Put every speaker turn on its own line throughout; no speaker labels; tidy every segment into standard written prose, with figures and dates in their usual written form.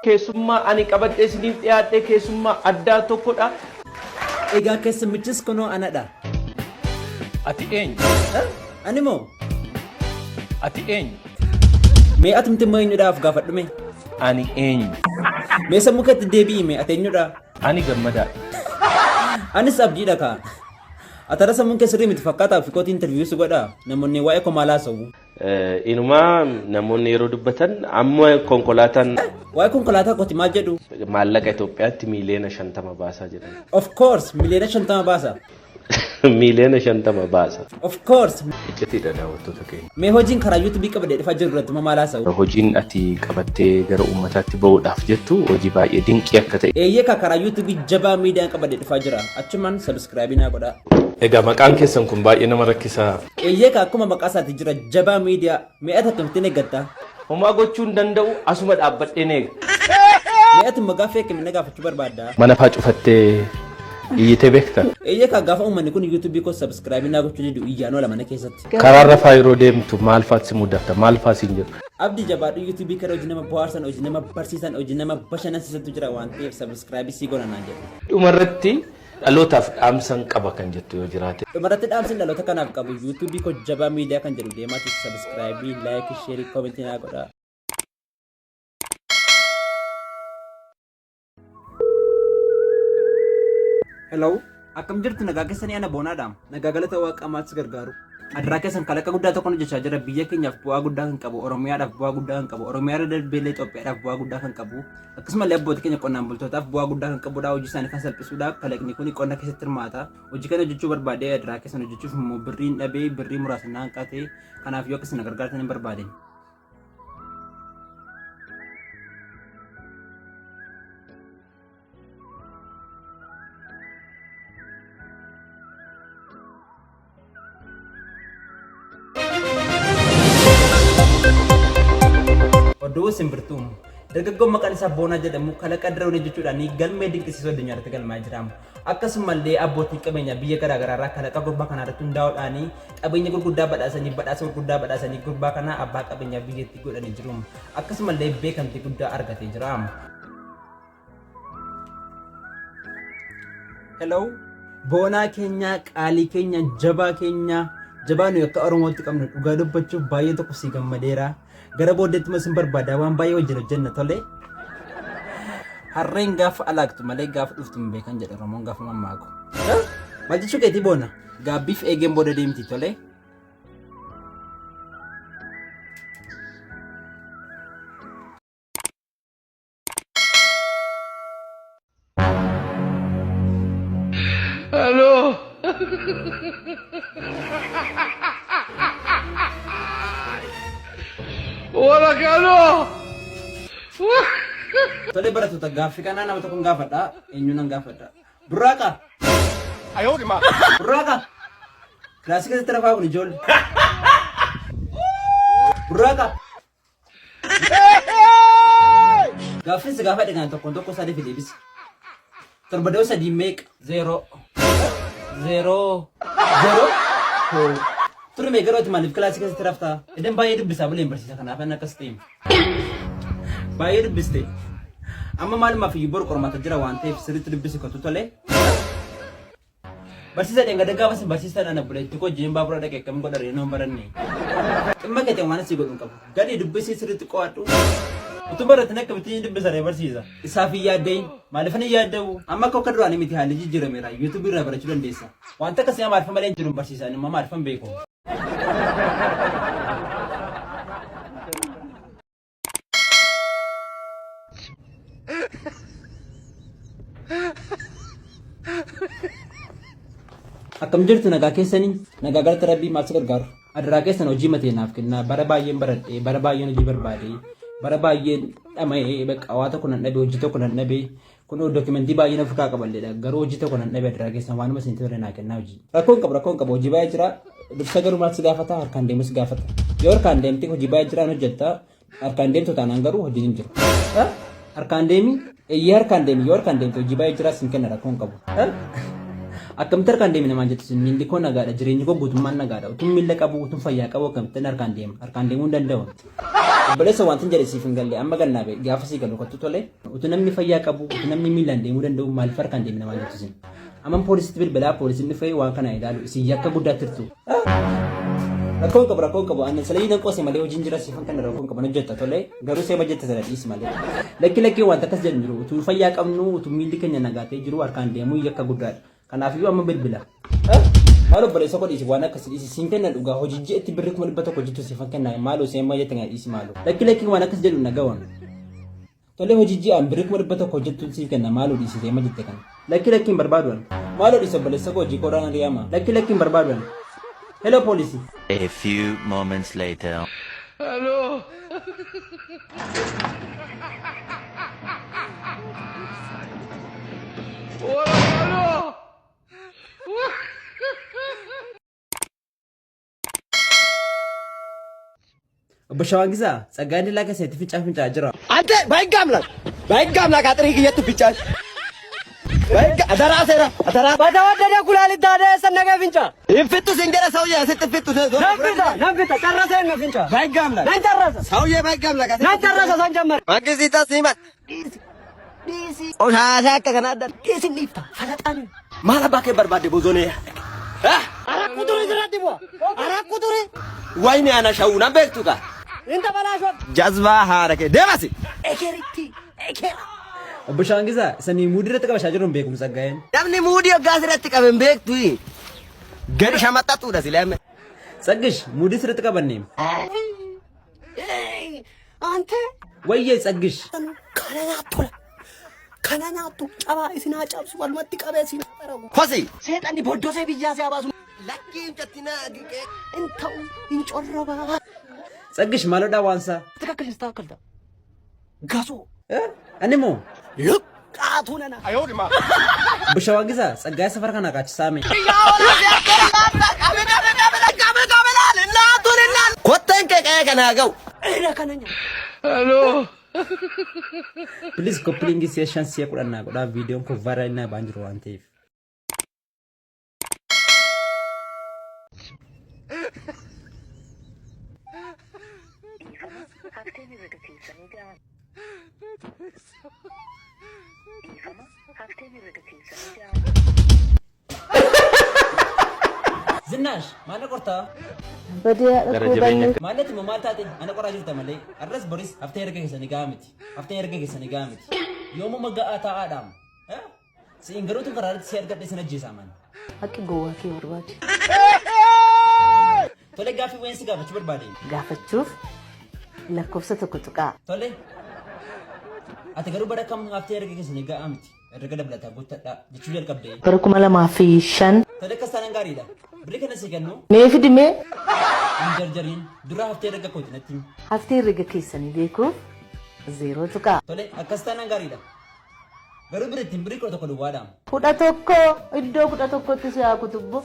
Keessummaa ani qabadhee isiniif dhiyaadhee keessummaa addaa tokkodha.
Egaa keessummichis kunoo anadha.
Ati eenyu?
Ani moo?
Ati eenyu?
Mee atumti immoo eenyudhaaf gaafadhume?
Ani eenyu?
Mee sammuu keetti deebi'i mee ati eenyudha?
Ani gammadaadha.
Anis abdiidha kaa. Atara sammuun keessatti miti fakkaataa fi kooti interviyuu si godha namoonni waa'ee komaalaa sa'u.
Inumaa namoonni yeroo dubbatan amma konkolaataan
waa'ee konkolaataa kooti maal jedhu?
Maallaqa Itoophiyaatti miiliyoona 50 baasaa jedhan.
Of course miiliyoona 50 baasa.
Miiliyoona 50 baasa.
Of course.
Icciitiidha daawwattoota keenya.
Mee hojiin karaa YouTube qabadee dhufaa jiru irratti maalaa sa'u?
Hojiin ati qabattee gara uummataatti bahuudhaaf jettu hojii baay'ee dinqii akka ta'e.
Eeyyee karaa YouTube jabaa miidiyaan qabadee dhufaa jira. Achumaan subscribe naa godhaa.
Egaa maqaan keessan kun baay'ee nama rakkisaa.
Eeyyee akkuma maqaa isaatti jira jabaa miidiyaa mi'ata akkamittiin eeggatta?
Homaa gochuu hin danda'u asuma dhaabbadheen eega.
Mi'ati immoo gaaffii akkamii gaafachuu barbaadda?
Mana faa cufattee iyyitee beekta?
Eeyyee gaafa uummanni kun YouTube ko subscribe naa gochuu diduu iyyaan oola mana keessatti.
Karaarra faa yeroo deemtu maal faati si mudata maal faa siin jedhu?
Abdii jabaadhu YouTube kara hojii nama bohaarsan hojii nama barsiisan hojii nama bashannansiisantu jira waan ta'eef subscribe sii godhanaa jedhu.
Dhumarratti dhalootaaf dhaamsan qaba kan jettu yoo jiraate.
Dhumarratti dhaamsin dhaloota kanaaf qabu YouTube ko jabaa miidiyaa kan jedhu deemaati subscribe like share comment naa godhaa. Hello akkam jirtu nagaa keessanii ana boonaadhaam nagaa galata waaqa maatti gargaaru. Adraa keessan kalaqa guddaa tokko hojjechaa jira biyya keenyaaf bu'aa guddaa kan qabu Oromiyaadhaaf bu'aa guddaa kan qabu Oromiyaa darbeelee Itoophiyaadhaaf bu'aa guddaa kan qabu akkasumallee abbootii keenya qonnaan bultootaaf bu'aa guddaa kan qabudha hojii isaanii kan salphisuudhaaf kalaqni kun qonna keessatti hirmaata hojii kana hojjechuu barbaadee adraa keessan hojjechuuf immoo birriin dhabee birrii muraasa hanqatee kanaaf yoo akkasii na gargaartan hin barbaadeen. Oduu simbirtuun dargaggoon maqaan isaa Boonaa jedhamu kalaqa diraawwan jechuudhaan galmee dinqisiisoo addunyaa irratti galmaa'ee jira. Akkasumallee abbootiin qabeenyaa biyya garaagaraa irraa kalaqa gurbaa kanaa irratti hundaa'uudhaan qabeenya gurguddaa badhaasa gurguddaa badhaasanii gurbaa kana abbaa qabeenyaa biyyattii godhanii jiru. Akkasumallee beekamtii guddaa argatee jira. Hello Boonaa keenya qaalii keenya jabaa nuyi akka Oromootti qabnu dhugaa dubbachuuf baay'ee tokko si gammadeera. Gara booddeetti masin barbaada waan baay'ee wajjin hojjenna tole. Harreen gaafa alaaktu malee gaafa dhuftu hin beekan jedha Oromoon gaafa mammaaku. Maal jechuu keetii Boona? Gaabbiif eegeen booda deemti tole.
Hello. Wala kano!
Tole barattoota gaaffii kanaa nama tokkoon gaafadha. Eenyu nan gaafadha? Burraaqa!
Ayoodi ma!
Burraaqa! Kilaasii keessatti rafaa kun ijoollee. Burraaqa! Gaaffiin si gaafadhe kan tokko sadii fi deebisi. Torbadoo sadii meeqa? 0 Turi mee garooti maaliif kilaasii keessatti raftaa? Idan baay'ee dubbisaa buleen barsiisa kanaaf inni akkas ta'e. Baay'ee dubbiste. Amma maalumaaf iyyuu boru qormaata jira waan ta'eef sirriitti dubbisi kottu tole. Barsiisa dhenga gaafa sin barsiisaa dhana buleetti koo jiin baabura dhaqee akkamiin godha reenoo baranne. Dhimma keetiin waan asii godhuun qabu. Gadi dubbisii sirriitti qo'adhu. Utuu barattin akkamittiin dubbisaree barsiisa. Isaaf hin yaaddayin maaliifan hin yaadda'u amma akka duraanii miti haalli jijjiirameera YouTube irraa barachuu dandeessa. Wanta akkasii maaliifan malee hin jiru barsiisan immoo maaliifan beeku. Akkam jirtu nagaa keessanii nagaa galata rabbii maal si gargaaru adraa keessan hojii mateenaaf kenna bara baay'een baradhee bara baay'een hojii barbaadee bara baay'een dhama'ee bakka waa tokko nan dhabe hojii tokko nan dhabe kun dookimentii baay'een ofirraa qaballeedha garuu hojii tokko nan dhabe adraa keessan waanuma isin ture naa kennaa hojii rakkoon qabu hojii baay'ee jira dursa garuu maal si gaafata harkaan deemus gaafata yoo harkaan deemtee hojii baay'ee jiraan hojjetta harkaan deemtu taanaan garuu hojiin hin jiru harkaan deemi eeyyee harkaan deemi yoo harkaan deemte hojii baay'ee jiraas hin kenna rakkoon qabu. Akkamitti harkaan deemi namaan jettu miilli koo nagaadha jireenyi koo guutummaan nagaadha utuun miilla qabu utuun fayyaa qabu akkamitti harkaan deemu harkaan deemuu hin danda'u. Obboleessa wanti hin jedhe siif hin galle amma gannaa bee gaafa sii galu kottu tolee utuu namni fayyaa qabu utuu namni miilaan deemuu danda'u maaliif harkaan deemna maal jettu isin amma poolisitti bilbilaa poolisiin dhufee waan kana ilaalu isin yakka guddaa turtu. Rakkoon qabu annan salayii nan qoose malee hojiin jira siifan kan rakkoon qaban hojjetta tolee garuu seema jette sana dhiisi malee lakki wanta akkas jedhu jiru utuu fayyaa qabnu utuu miilli keenya nagaatee jiru harkaan deemuu yakka guddaadha kanaafiyyuu amma bilbila. Maal obboleessa godhiisi waan akkas dhiisi siin kenna dhugaa hojii itti birri 100 hojjetu siifan kenna maaloo seema jette ngaa dhiisi maaloo lakki waan akkas jedhu nagawan tolee hojii an birri 100 hojjetu siif kenna maaloo dhiisi seema jette kana lakki barbaadu maaloo dhiisi obboleessa hojii qoraan riyaama lakki barbaadu. Hello, police.
A few moments later.
Hello. Hello.
Obbo Shawaan Gisaa, Tsaggaan Dillaa keessatti fincaa jira.
አንተ በህግ አምላክ አጥሪ እየተብጫል በህግ አደራ ሰራ አደራ በተወደደ ኩላሊት ታዲያ ሰነገ ፍንጫ ይፍቱ ሲንገረ ሰውዬ ስትፍቱ ነግታ ጨረሰ ነው ፍንጫ በህግ አምላክ ነን ጨረሰ ሰውዬ በህግ አምላክ ነን ጨረሰ ሳንጀመር ማግዚታ ሲመት ዲሲ ኦሻሻ ከከናዳ ዲሲ ሊፍታ ፈለጣን ማለባከ በርባዴ ቦዞኔ አራቁቱሪ ዝራዲቦ አራቁቱሪ ወይኔ አናሻውና በክቱካ እንተ በላሾ ጃዝባ ሃረከ ደማሲ ኤኬሪቲ ኤኬራ
Obbo Shawaan Gisaa sanii muudii irratti qabashaa jiru hin beekum Tsaggaayeen.
Namni muudii hoggaa asirratti qabe hin beektu gadi shamaxxatuudha silaame.
Tsaggish muudii sirriitti qabanneem.
Ante
Wayyee Tsaggish.
Kana nyaattu cabaa isinaa cabsu walumatti qabee isin dharagu. Hosi seexanni boddosee biyyaa si habaasu. Lakkiin cattinaa giqee hin ta'u hin corrobaa.
Tsaggish maalodhaa waansaa?
Tikakkilis taakkalta. Gasoo.
Ani moo?
Luqqaatu nana.
Obbo Shawaan Gisaa Tsaggaayee safara kana qaachisaame.
Kotteen qeqee kanaa ga'u. Ina kana nyaa.
Hello.
Please koppilingi session siya kudhannaa godhaa viidiyoon kun viral naa baan jiru waan ta'eef. Zinaash maal qortaa? Maalati moo maal taate ana qoraa jirta malee arras boris haftee erga keessanii gahaa miti yoomuu maga'aa taa'aadhaam si'in garuutu karaarratti si argadhe sin ajjeesaa man.
Akka gowwaa kee barbaade.
Tole gaaffii wayinsi gaafachuu barbaade.
Gaafachuuf lakkoofsa tokko tuqaa.
Tole ati garuu bara kam haftee erga keessanii gahaa miti erga dabalataa guuttadhaa jechuu jalqabdee.
Bara 2005.
Tole akkas taanaan gaariidha. Birrii kana si kennu.
Mee fidime
Hin jarjariin dura haftee erga kooti natti.
haftee herrega keessanii beekuuf 0 tuqaa.
Tole akkas taanaan gaariidha. Garuu birittiin birrii 11 duwwaadhaam.
11 iddoo 11tti si haa kutubbu.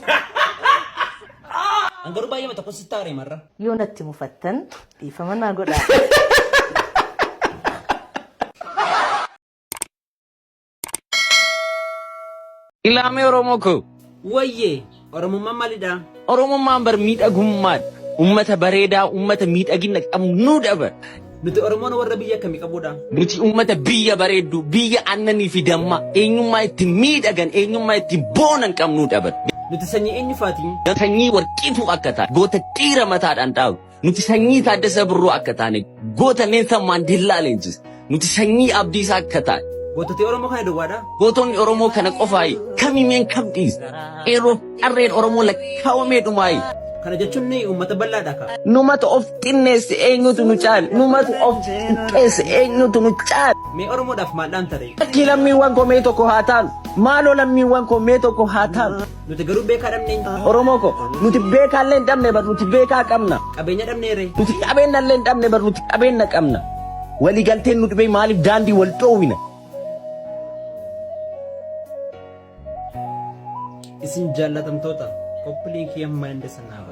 An garuu baay'ee tokko si taaree marra.
Yoo natti mufattan dhiifama naa godhaa.
Ilaame Oromoo ko.
Wayyee Oromummaan maalidha?
Oromummaan bar miidhagummaan ummata bareedaa ummata miidhagina qabnu dabar.
Nuti Oromoon warra biyya akkamii qabudha?
Nuti ummata biyya bareeddu biyya aannanii fi damma eenyummaa ittiin miidhagan eenyummaa ittiin boonan qabnu dabar.
Nuti sanyii eenyufaatiin?
Sanyii warqiituu akka taane goota dhiira mataadhaan dhaabu. Nuti sanyii Taaddasee Birruu akka taane goota Neelsan Maandeellaa leenjis. Nuti sanyii Abdiisaa akka taane.
Gootota Oromoo kana duwwaadha?
Gootonni Oromoo kana qofaayi kamimeen kabdiis. Eeroo qarreen Oromoo lakkaawamee dhumaayi.
Kana jechuun uummata bal'aadha ka.
Numata of xinneesse eenyutu nu caala. Numata of xiqqeesse eenyutu nu caala.
Mee Oromoodhaaf maaldhaan taree?
Akki lammiiwwan koo mee tokko haa taanu. Maaloo lammiiwwan koo mee tokko haa taanu.
Nuti garuu beekaa dhabnee.
Oromoo ko nuti beekaallee hin dhabne bar nuti beekaa qabna.
Qabeenya dhabneere.
Nuti qabeenyallee hin dhabne bar nuti qabeenya qabna. Waliigalteen nu dhibee maaliif daandii wal dhoowwina?
Isin jaallatamtoota koppiliin kiyya mana indeessanaa